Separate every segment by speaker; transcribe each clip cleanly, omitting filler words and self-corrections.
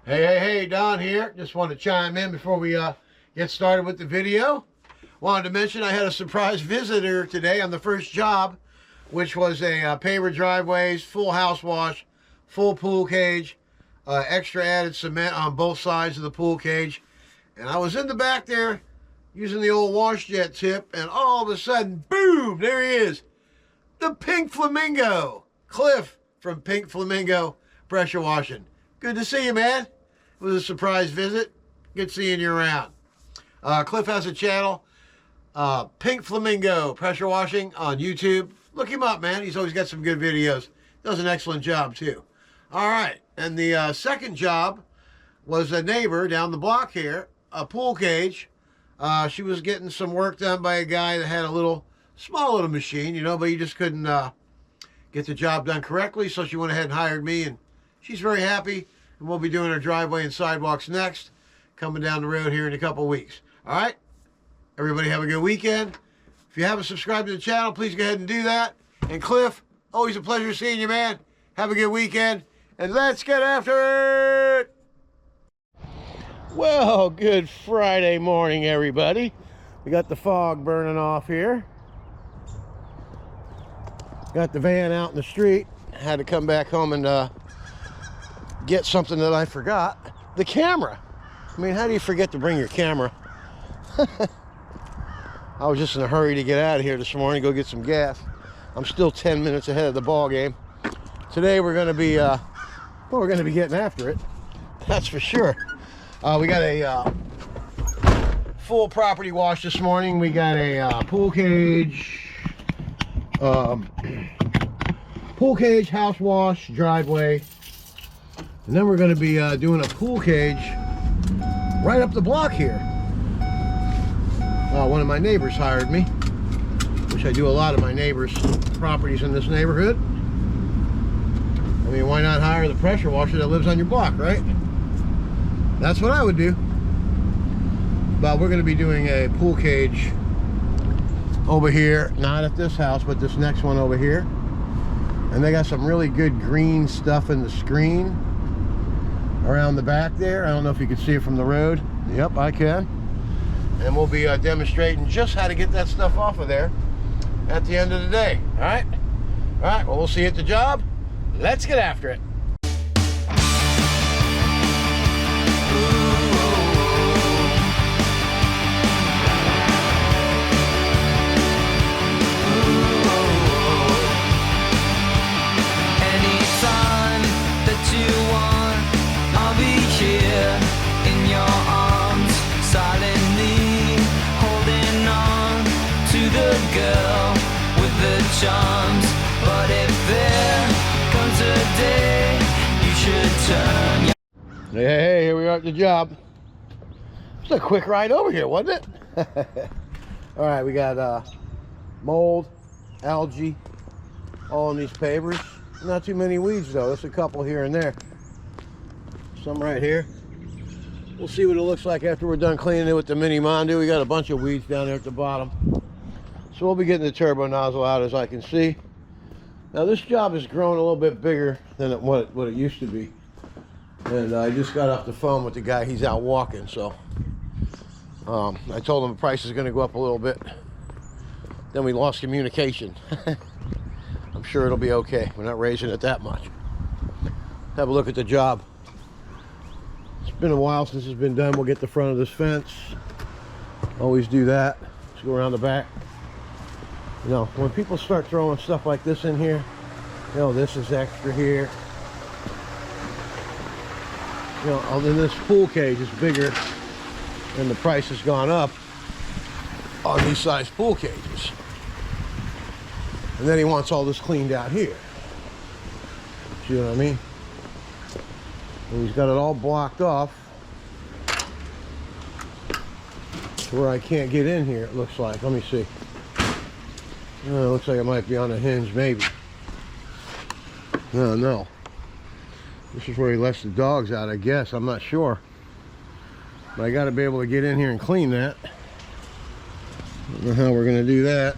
Speaker 1: Hey, Don here. Just want to chime in before we get started with the video. Wanted to mention I had a surprise visitor today on the first job, which was a paver driveways, full house wash, full pool cage, extra added cement on both sides of the pool cage. And I was in the back there using the old wash jet tip, and all of a sudden, boom, there he is. The Pink Flamingo. Cliff from Pink Flamingo Pressure Washing. Good to see you, man. It was a surprise visit. Good seeing you around. Cliff has a channel, Pink Flamingo Pressure Washing on YouTube. Look him up, man. He's always got some good videos. Does an excellent job, too. All right. And the second job was a neighbor down the block here, a pool cage. She was getting some work done by a guy that had a small little machine, you know, but he just couldn't get the job done correctly. So she went ahead and hired me, and she's very happy. And we'll be doing our driveway and sidewalks next, coming down the road here in a couple weeks. All right? Everybody have a good weekend. If you haven't subscribed to the channel, please go ahead and do that. And Cliff, always a pleasure seeing you, man. Have a good weekend, and let's get after it. Well, good Friday morning, everybody. We got the fog burning off here. Got the van out in the street. Had to come back home and get something that I forgot. The camera. I mean, how do you forget to bring your camera? I was just in a hurry to get out of here this morning, go get some gas. I'm still 10 minutes ahead of the ball game. Today we're going to be, we're going to be getting after it. That's for sure. We got a full property wash this morning. We got a pool cage, house wash, driveway. And then we're going to be doing a pool cage right up the block here. One of my neighbors hired me, which I do a lot of my neighbors' properties in this neighborhood. I mean, why not hire the pressure washer that lives on your block, right? That's what I would do. But we're going to be doing a pool cage over here, not at this house, but this next one over here. And they got some really good green stuff in the screen around the back there. I don't know if you can see it from the road. Yep, I can. And we'll be demonstrating just how to get that stuff off of there at the end of the day. All right? All right, well, we'll see you at the job. Let's get after it.
Speaker 2: Anytime that you want, I'll be here in your arms, silently holding on to the girl with the charms. But if there comes a day, you should turn your...
Speaker 1: Hey, here we are at the job. It's a quick ride over here, wasn't it? All right, we got mold, algae, all in these pavers. Not too many weeds though, just a couple here and there. Some right here. We'll see what it looks like after we're done cleaning it with the mini Mondo. We got a bunch of weeds down there at the bottom. So we'll be getting the turbo nozzle out, as I can see. Now this job has grown a little bit bigger than what it used to be. And I just got off the phone with the guy. He's out walking, so I told him the price is going to go up a little bit. Then we lost communication. I'm sure it'll be okay. We're not raising it that much. Have a look at the job. It's been a while since it's been done. We'll get the front of this fence. Always do that. Let's go around the back. You know, when people start throwing stuff like this in here, you know, this is extra here. You know, other than this pool cage is bigger, and the price has gone up on these size pool cages. And then he wants all this cleaned out here. See what I mean? And he's got it all blocked off to where I can't get in here, it looks like. Let me see. It looks like it might be on a hinge, maybe. No. This is where he lets the dogs out, I guess. I'm not sure. But I got to be able to get in here and clean that. I don't know how we're going to do that.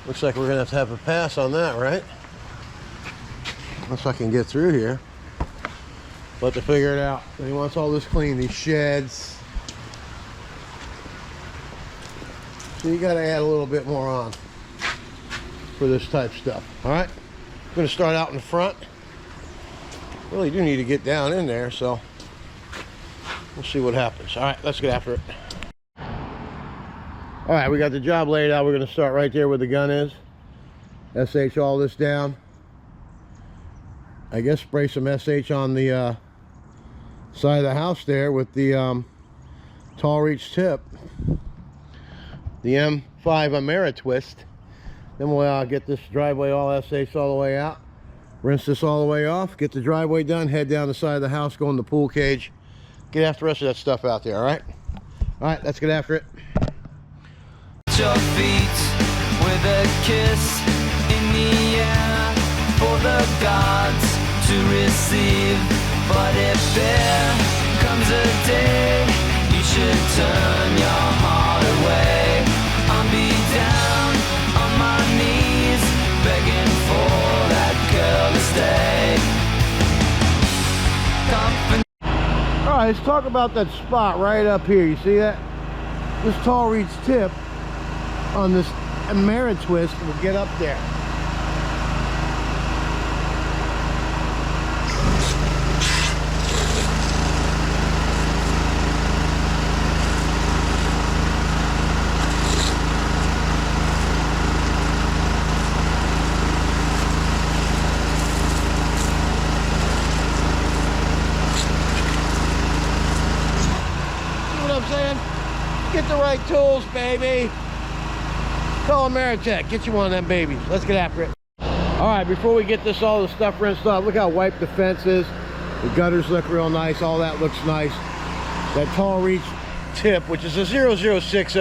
Speaker 1: Looks like we're going to have a pass on that, right? Unless I can get through here. But to figure it out. And he wants all this clean, these sheds. So you gotta add a little bit more on for this type of stuff. All right, I'm gonna start out in the front. Really do need to get down in there, so we'll see what happens. All right, let's get after it. All right, we got the job laid out. We're gonna start right there where the gun is. SH all this down. I guess spray some SH on the side of the house there with the tall reach tip. The M5 Ameritwist. Then we'll get this driveway all SH all the way out. Rinse this all the way off. Get the driveway done. Head down the side of the house. Go in the pool cage. Get after the rest of that stuff out there. All right. All right. Let's get after it.
Speaker 2: Your feet with a kiss in the air for the gods to receive. But if there comes a day you should turn your heart away, I'll be down on my knees begging for that girl to stay.
Speaker 1: All right, let's talk about that spot right up here. You see that? This tall reach tip on this Ameritwist will get up there. Get the right tools, baby. Call Ameritech. Get you one of them babies. Let's get after it. All right, before we get all the stuff rinsed off, look how wiped the fence is. The gutters look real nice. All that looks nice. That tall reach tip, which is a 0060.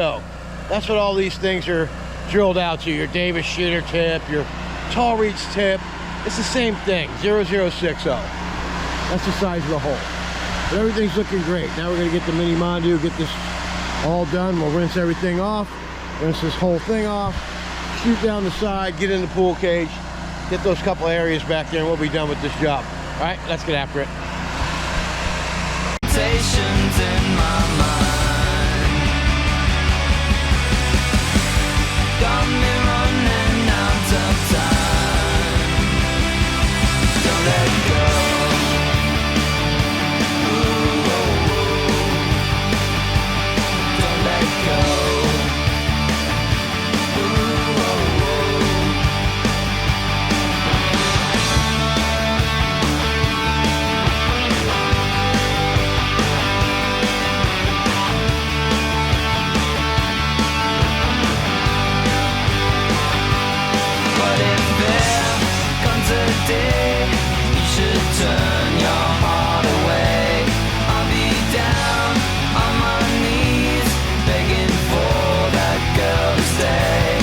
Speaker 1: That's what all these things are drilled out to. Your Davis shitter tip, your tall reach tip. It's the same thing, 0060. That's the size of the hole. But everything's looking great. Now we're gonna get the mini Mondu, get this all done. We'll rinse everything off, rinse this whole thing off, shoot down the side, get in the pool cage, get those couple areas back there, and we'll be done with this job. All right, let's get after it.
Speaker 2: Temptations in my mind got me running out of time. Don't let go. Turn your heart away. I'll be down on my knees begging for that girl to stay.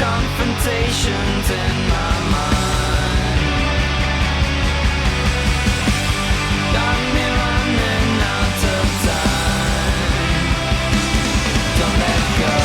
Speaker 2: Confrontations in my mind got me running out of time. Don't let go.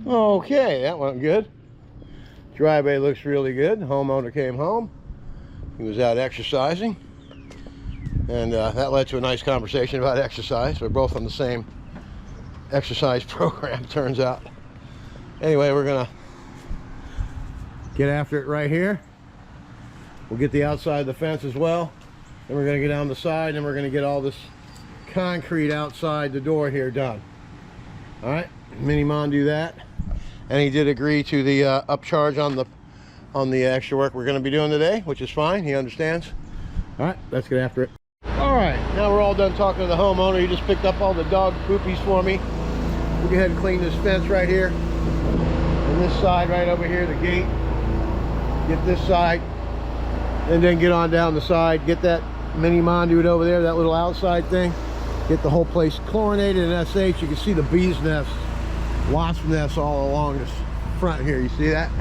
Speaker 1: Okay, that went good. Driveway looks really good. The homeowner came home. He was out exercising. And that led to a nice conversation about exercise. We're both on the same exercise program, turns out. Anyway, we're gonna get after it right here. We'll get the outside of the fence as well. Then we're gonna get down the side, and we're gonna get all this concrete outside the door here done. All right, Mini Mon do that. And he did agree to the upcharge on the extra work we're going to be doing today, which is fine. He understands. All right, let's get after it. All right, now we're all done talking to the homeowner. He just picked up all the dog poopies for me. We'll go ahead and clean this fence right here. And this side right over here, the gate. Get this side. And then get on down the side. Get that Mini Mondude over there, that little outside thing. Get the whole place chlorinated in SH. You can see the bees' nests, wasp nests all along this front here. You see that?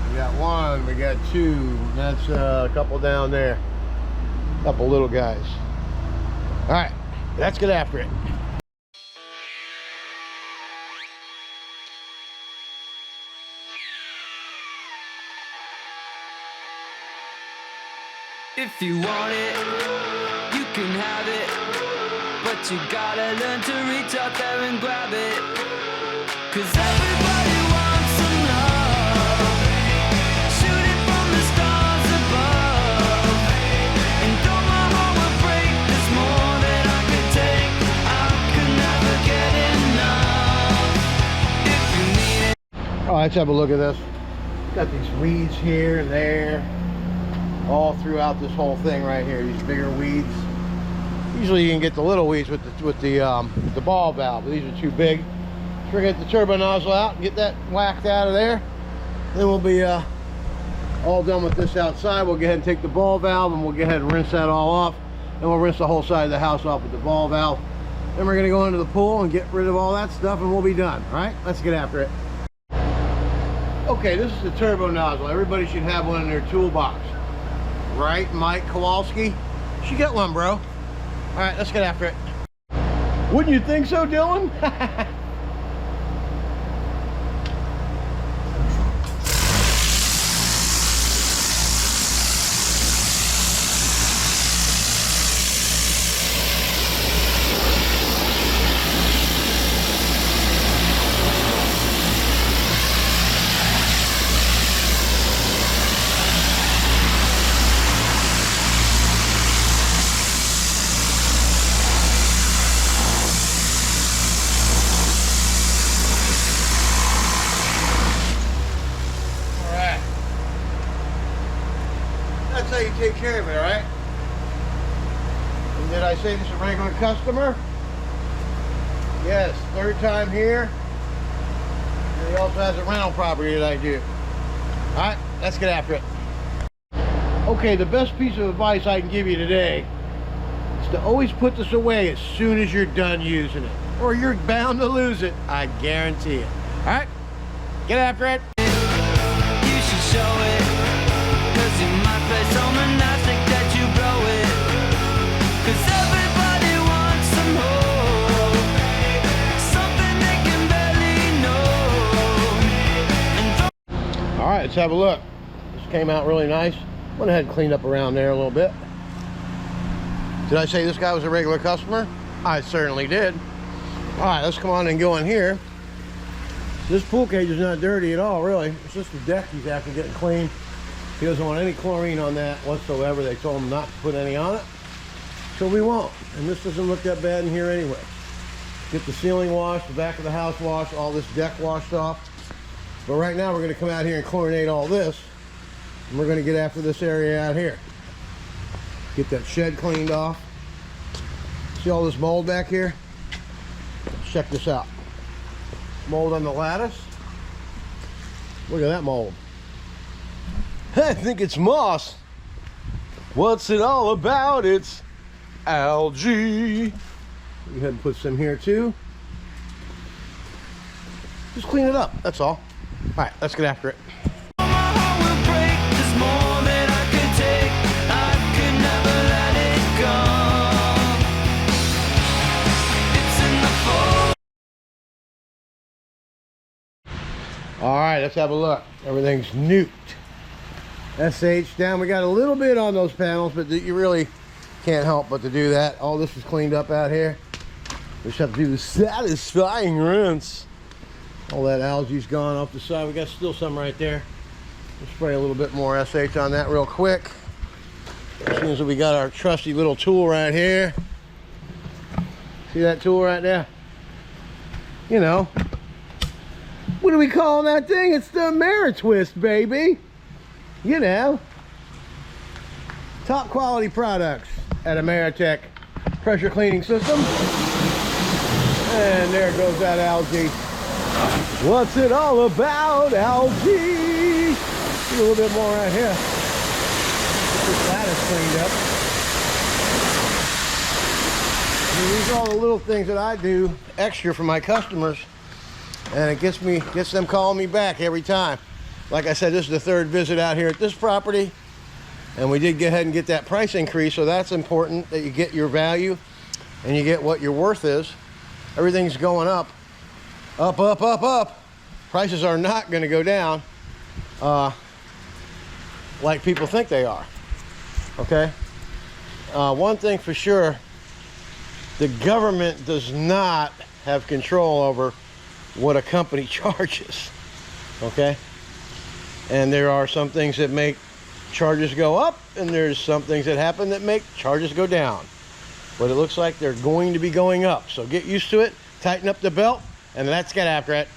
Speaker 1: We got one, we got two. That's a couple down there. A couple little guys. All right, let's get after it.
Speaker 2: If you want it, you can have it, but you gotta learn to reach out there and grab it. 'Cause everybody wants some love. Shoot it from the stars above. And though my heart will break, there's more that I could take. I could never get enough. If you need it.
Speaker 1: Oh, let's have a look at this. Got these weeds here and there, all throughout this whole thing right here. These bigger weeds. Usually you can get the little weeds with the ball valve, but these are too big. So we're gonna get the turbo nozzle out and get that whacked out of there. Then we'll be all done with this outside. We'll go ahead and take the ball valve and we'll go ahead and rinse that all off. And we'll rinse the whole side of the house off with the ball valve. Then we're gonna go into the pool and get rid of all that stuff and we'll be done. All right, let's get after it. Okay, this is the turbo nozzle. Everybody should have one in their toolbox. Right, Mike Kowalski? You should get one, bro. All right, let's get after it. Wouldn't you think so, Dylan? That's how you take care of it, all right? And did I say this is a regular customer? Yes, third time here. And he also has a rental property that I do. All right, let's get after it. Okay, the best piece of advice I can give you today is to always put this away as soon as you're done using it, or you're bound to lose it, I guarantee it. All right, get after it.
Speaker 2: You should show it, 'cause you might play so monastic that you blow it. 'Cause everybody wants some hope, something they can barely know.
Speaker 1: All right, let's have a look. This came out really nice. Went ahead and cleaned up around there a little bit. Did I say this guy was a regular customer? I certainly did. All right, let's come on and go in here. This pool cage is not dirty at all, really. It's just the deck he's after getting clean. He doesn't want any chlorine on that whatsoever. They told him not to put any on it, so we won't. And this doesn't look that bad in here anyway. Get the ceiling washed, the back of the house washed, all this deck washed off. But right now we're going to come out here and chlorinate all this, and we're going to get after this area out here. Get that shed cleaned off. See all this mold back here? Check this out. Mold on the lattice. Look at that mold. I think it's moss. What's it all about? It's algae. Go ahead and put some here too. Just clean it up, that's all. All right, let's get after it.
Speaker 2: My heart will break, there's more that I could take. I could never let it go. It's in the fall.
Speaker 1: All right, let's have a look. Everything's nuked. SH down. We got a little bit on those panels, but you really can't help but to do that. All this is cleaned up out here. We just have to do the satisfying rinse. All that algae's gone off the side. We got still some right there. We'll spray a little bit more SH on that real quick. As soon as we got our trusty little tool right here. See that tool right there? You know. What do we call that thing? It's the Ameritwist, baby. You know. Top quality products at Ameritech pressure cleaning system. And there goes that algae. What's it all about, algae? A little bit more right here. Get this lattice cleaned up. these are all the little things that I do extra for my customers, and it gets them calling me back every time. Like I said, this is the third visit out here at this property, and we did go ahead and get that price increase, so that's important that you get your value and you get what your worth is. Everything's going up, up, up, up, up. Prices are not going to go down like people think they are. Okay? One thing for sure, the government does not have control over what a company charges. Okay? And there are some things that make charges go up, and there's some things that happen that make charges go down. But it looks like they're going to be going up. So get used to it, tighten up the belt, and let's get after it.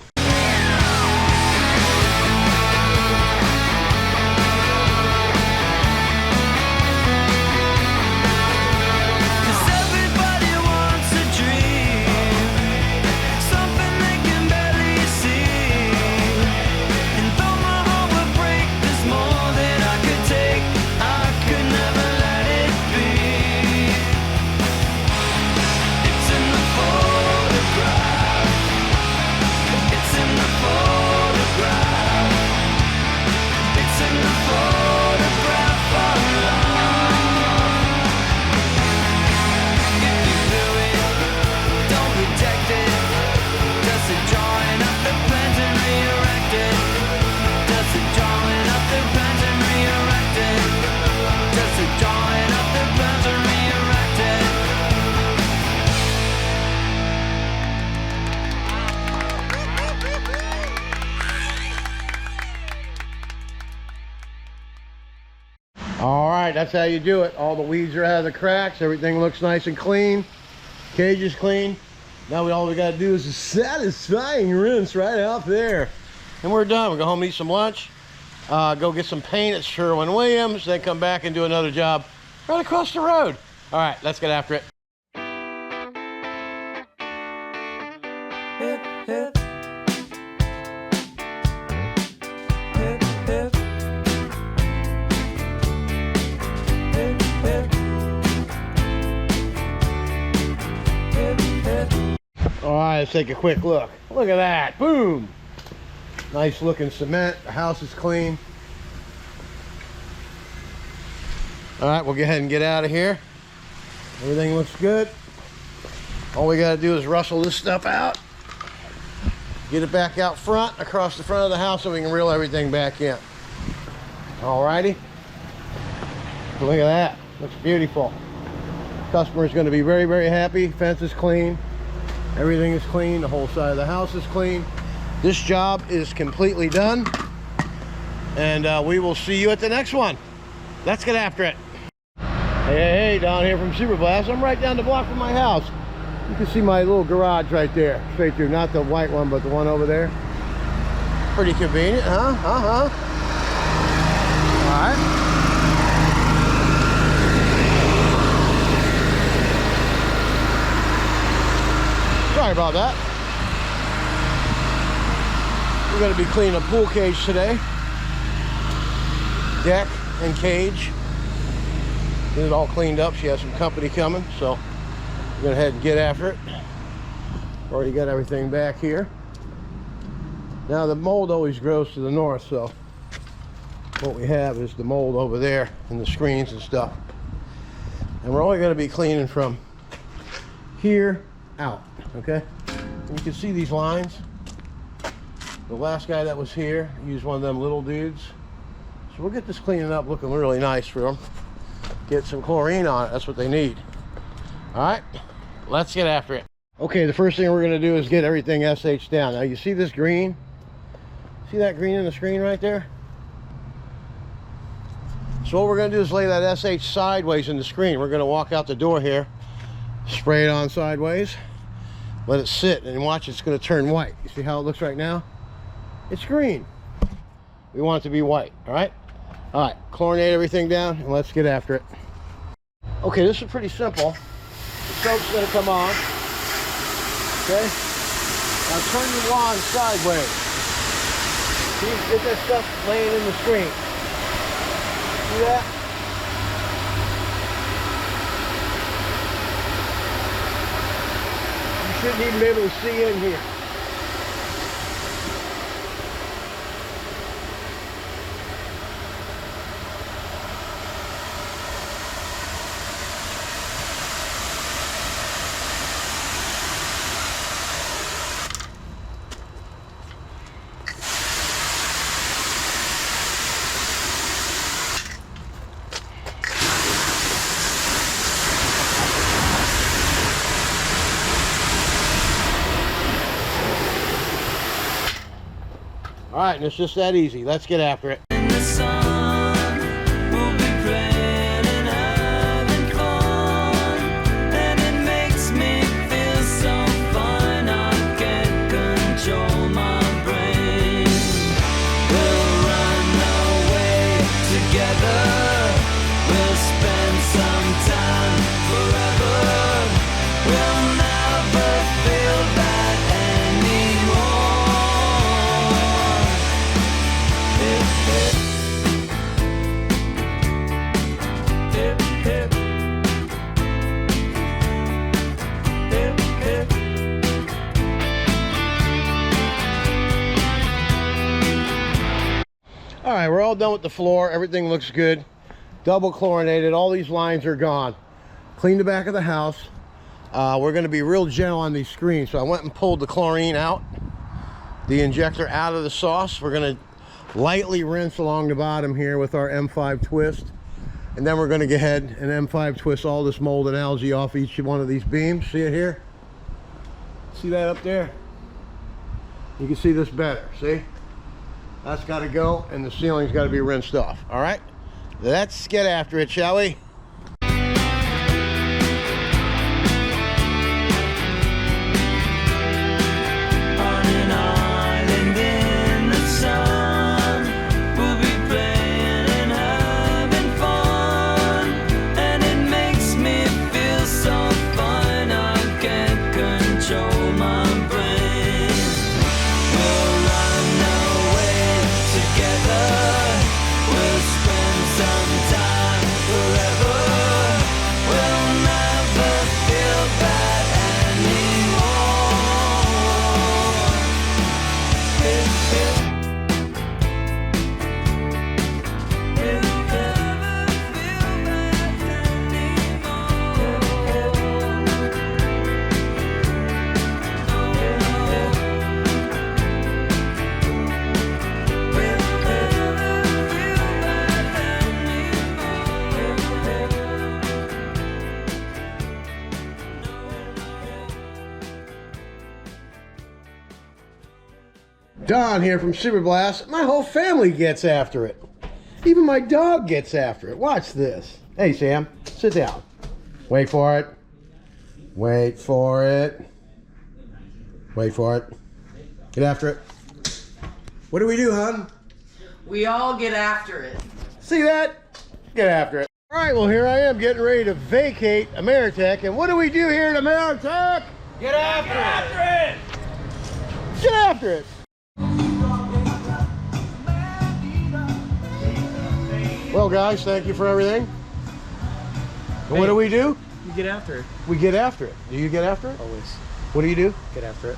Speaker 1: All right, that's how you do it. All the weeds are out of the cracks. Everything looks nice and clean. Cage is clean. Now all we got to do is a satisfying rinse right out there. And we're done. We'll go home and eat some lunch. Go get some paint at Sherwin-Williams. Then come back and do another job right across the road. All right, let's get after it.
Speaker 2: Hip, hip. Hip, hip. Hip, hip. Hip, hip.
Speaker 1: All right, let's take a quick look. Look at that. Boom. Nice looking cement. The house is clean. All right, we'll go ahead and get out of here. Everything looks good. All we got to do is rustle this stuff out. Get it back out front, across the front of the house, so we can reel everything back in. All righty. Look at that. Looks beautiful. Customer is going to be very, very happy. Fence is clean. Everything is clean. The whole side of the house is clean. This job is completely done. And we will see you at the next one. Let's get after it. Hey, down here from Super Blast. I'm right down the block from my house. You can see my little garage right there, straight through. Not the white one, but the one over there. Pretty convenient, huh? All right. Sorry about that. We're going to be cleaning a pool cage today. Deck and cage. Get it all cleaned up. She has some company coming, so we're going to head and get after it. Already got everything back here. Now the mold always grows to the north, so what we have is the mold over there and the screens and stuff. And we're only going to be cleaning from here out, okay? And you can see these lines. The last guy that was here used one of them little dudes. So we'll get this cleaning up looking really nice for them. Get some chlorine on it, that's what they need. All right, let's get after it. Okay, the first thing we're gonna do is get everything SH down. Now you see this green? See that green in the screen right there? So what we're gonna do is lay that SH sideways in the screen. We're gonna walk out the door here, spray it on sideways, let it sit, and watch, it's gonna turn white. You see how it looks right now? It's green. We want it to be white, all right? All right, chlorinate everything down, and let's get after it. Okay, this is pretty simple. The soap's gonna come on, okay? Now turn your wand sideways. See, get that stuff laying in the screen. See that? shouldn't even be able to see in here. All right, and it's just that easy. Let's get after it.
Speaker 2: In the sun, we'll be playing and having fun, and it makes me feel so fine. I can't control my brain. We'll run away together. We'll spend some time forever. We'll never feel bad anymore.
Speaker 1: All right, we're all done with the floor. Everything looks good. Double chlorinated. All these lines are gone. Clean the back of the house. We're going to be real gentle on these screens. So I went and pulled the chlorine out, the injector out of the sauce. We're going to lightly rinse along the bottom here with our M5 twist. And then we're going to go ahead and M5 twist all this mold and algae off each one of these beams. See it here? See that up there? You can see this better. See? That's got to go, and the ceiling's got to be rinsed off. All right? Let's get after it, shall we?
Speaker 2: On an island in the sun, we'll be playing and having fun, and it makes me feel so fine. I can't control my brain. We'll run away together. We'll spend some time forever. We'll never feel bad
Speaker 1: Don here from Super Blast. My whole family gets after it. Even my dog gets after it. Watch this. Hey, Sam, sit down. Wait for it. Wait for it. Wait for it. Get after it. What do we do, hon?
Speaker 3: We all get after it.
Speaker 1: See that? Get after it. All right, well, here I am getting ready to vacate Ameritech. And what do we do here at Ameritech?
Speaker 3: Get after it.
Speaker 1: Get after it. Well, guys, thank you for everything. And what do we do?
Speaker 4: You get after it.
Speaker 1: We get after it. Do you get after it?
Speaker 4: Always.
Speaker 1: What do you do?
Speaker 4: Get after it.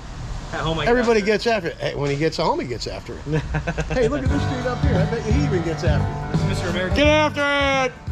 Speaker 4: At home,
Speaker 1: Everybody gets after it. Hey, when he gets home, he gets after it. Hey, look at this dude up here. I bet you he even gets after it.
Speaker 4: Mr. American.
Speaker 1: Get after it!